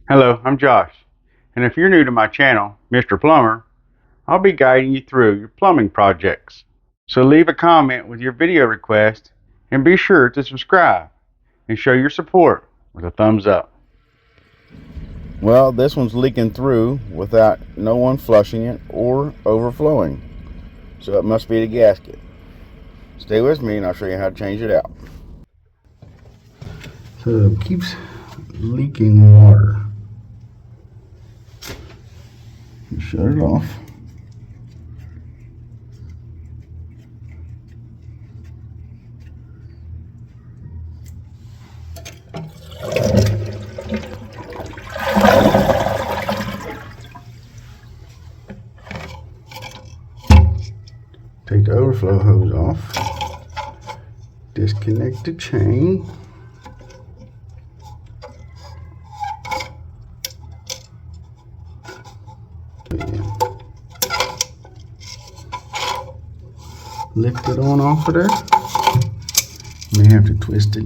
Hello, I'm Josh, and if you're new to my channel, Mr. Plumber, I'll be guiding you through your plumbing projects. So leave a comment with your video request and be sure to subscribe and show your support with a thumbs up. Well, this one's leaking through without no one flushing it or overflowing, so it must be the gasket. Stay with me and I'll show you how to change it out. So it keeps leaking water. Shut it off. Take the overflow hose off. Disconnect the chain. Lift it on off of there. May have to twist it.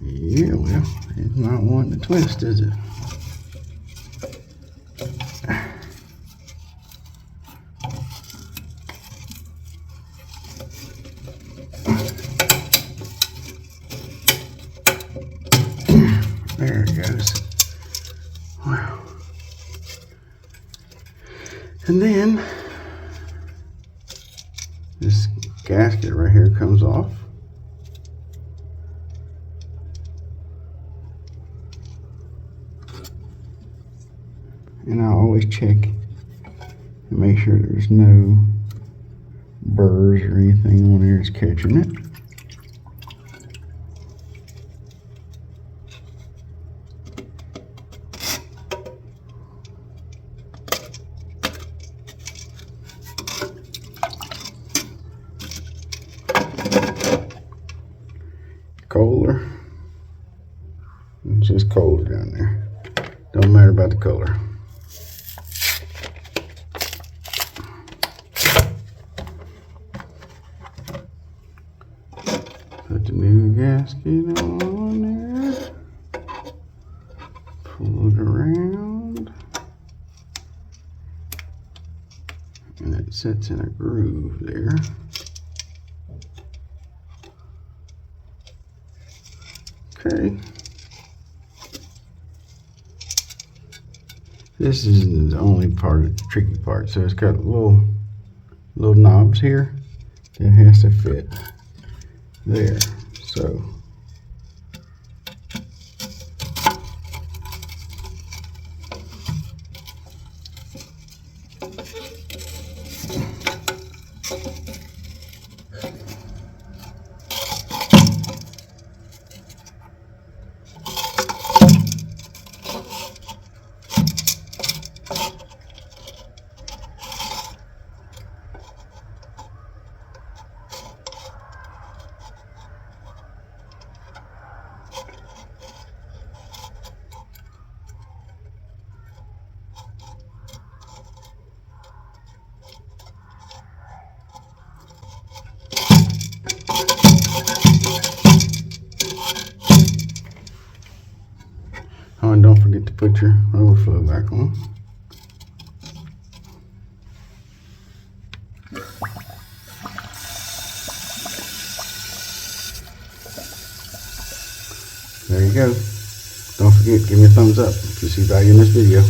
Yeah, well, it's not wanting to twist, is it? There it goes. Wow. And then this gasket right here comes off. And I always check and make sure there's no burrs or anything on there that's catching it. Kohler. It's just Kohler down there. Don't matter about the color. Put the new gasket on there. Pull it around. And it sits in a groove there. Okay. This is the only part, the tricky part. So it's got little knobs here that has to fit there. So oh, and don't forget to put your overflow back on. There you go. Don't forget, give me a thumbs up if you see value in this video.